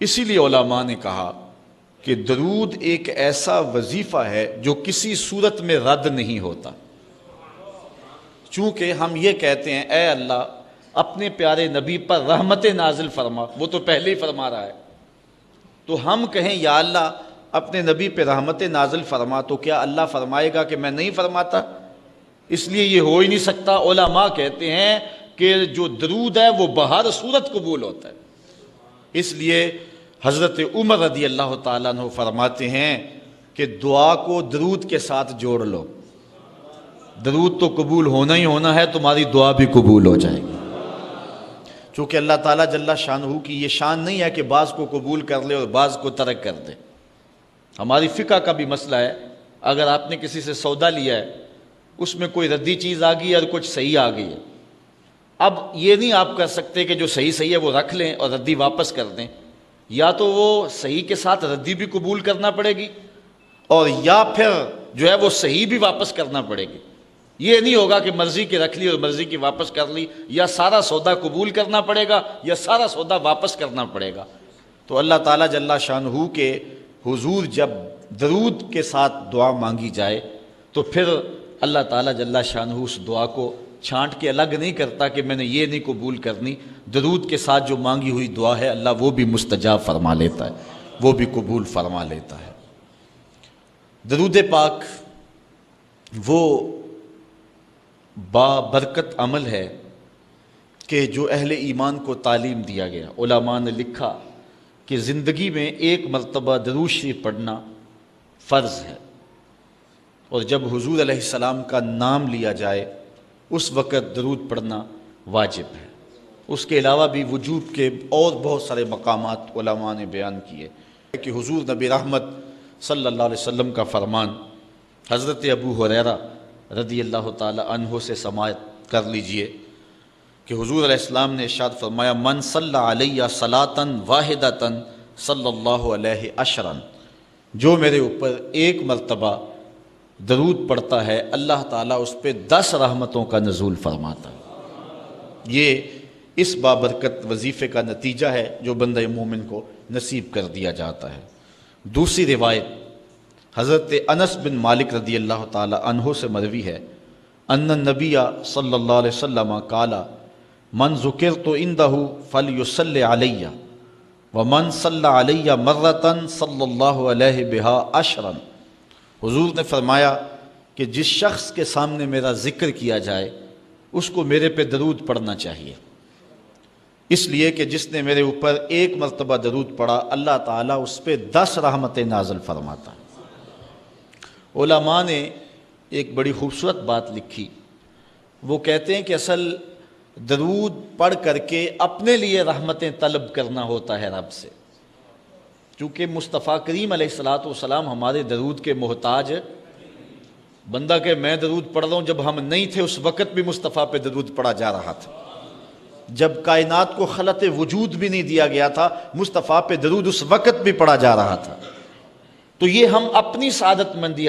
اسی لیے علماء نے کہا کہ درود ایک ایسا وظیفہ ہے جو کسی صورت میں رد نہیں ہوتا، چونکہ ہم یہ کہتے ہیں اے اللہ اپنے پیارے نبی پر رحمت نازل فرما، وہ تو پہلے ہی فرما رہا ہے، تو ہم کہیں یا اللہ اپنے نبی پہ رحمت نازل فرما، تو کیا اللہ فرمائے گا کہ میں نہیں فرماتا؟ اس لیے یہ ہو ہی نہیں سکتا۔ علماء کہتے ہیں کہ جو درود ہے وہ بہر صورت قبول ہوتا ہے۔ اس لیے حضرت عمر رضی اللہ تعالیٰ عنہ فرماتے ہیں کہ دعا کو درود کے ساتھ جوڑ لو، درود تو قبول ہونا ہی ہونا ہے، تمہاری دعا بھی قبول ہو جائے گی۔ چونکہ اللہ تعالیٰ جل شانہ کی یہ شان نہیں ہے کہ بعض کو قبول کر لے اور بعض کو ترک کر دے۔ ہماری فقہ کا بھی مسئلہ ہے، اگر آپ نے کسی سے سودا لیا ہے، اس میں کوئی ردی چیز آ گئی ہے اور کچھ صحیح آ گئی ہے، اب یہ نہیں آپ کر سکتے کہ جو صحیح ہے وہ رکھ لیں اور ردی واپس کر دیں، یا تو وہ صحیح کے ساتھ ردی بھی قبول کرنا پڑے گی اور یا پھر جو ہے وہ صحیح بھی واپس کرنا پڑے گی۔ یہ نہیں ہوگا کہ مرضی کی رکھ لی اور مرضی کی واپس کر لی، یا سارا سودا قبول کرنا پڑے گا یا سارا سودا واپس کرنا پڑے گا۔ تو اللہ تعالیٰ جل شانہ کے حضور جب درود کے ساتھ دعا مانگی جائے تو پھر اللہ تعالیٰ جل شانہ اس دعا کو چھانٹ کے الگ نہیں کرتا کہ میں نے یہ نہیں قبول کرنی، درود کے ساتھ جو مانگی ہوئی دعا ہے اللہ وہ بھی مستجاب فرما لیتا ہے، وہ بھی قبول فرما لیتا ہے۔ درود پاک وہ بابرکت عمل ہے کہ جو اہل ایمان کو تعلیم دیا گیا۔ علماء نے لکھا کہ زندگی میں ایک مرتبہ درود شریف پڑھنا فرض ہے، اور جب حضور علیہ السلام کا نام لیا جائے اس وقت درود پڑھنا واجب ہے۔ اس کے علاوہ بھی وجوب کے اور بہت سارے مقامات علماء نے بیان کیے کہ حضور نبی رحمت صلی اللہ علیہ وسلم کا فرمان حضرت ابو ہریرہ رضی اللہ تعالی عنہ سے سماعت کر لیجئے کہ حضور علیہ السلام نے ارشاد فرمایا من صلی علیہ صلاۃً واحدۃ صلی اللہ علیہ عشرًا، جو میرے اوپر ایک مرتبہ درود پڑھتا ہے اللہ تعالیٰ اس پہ 10 رحمتوں کا نزول فرماتا ہے۔ یہ اس بابرکت وظیفے کا نتیجہ ہے جو بندہ مومن کو نصیب کر دیا جاتا ہے۔ دوسری روایت حضرت انس بن مالک رضی اللہ تعالی عنہ سے مروی ہے ان النبی صلی اللہ علیہ وسلم قال من ذکرت عندہ فلیصلی علیہ ومن صلی علیہ مرۃ صلی اللہ علیہ بہا عشرا۔ حضور نے فرمایا کہ جس شخص کے سامنے میرا ذکر کیا جائے اس کو میرے پہ درود پڑھنا چاہیے، اس لیے کہ جس نے میرے اوپر ایک مرتبہ درود پڑھا اللہ تعالیٰ اس پہ 10 رحمتیں نازل فرماتا ہے۔ علماء نے ایک بڑی خوبصورت بات لکھی، وہ کہتے ہیں کہ اصل درود پڑھ کر کے اپنے لیے رحمتیں طلب کرنا ہوتا ہے رب سے، چونکہ مصطفیٰ کریم علیہ الصلاۃ والسلام ہمارے درود کے محتاج۔ بندہ کہ میں درود پڑھ رہا ہوں، جب ہم نہیں تھے اس وقت بھی مصطفیٰ پہ درود پڑھا جا رہا تھا، جب کائنات کو خلط وجود بھی نہیں دیا گیا تھا مصطفیٰ پہ درود اس وقت بھی پڑھا جا رہا تھا۔ تو یہ ہم اپنی سعادت مندی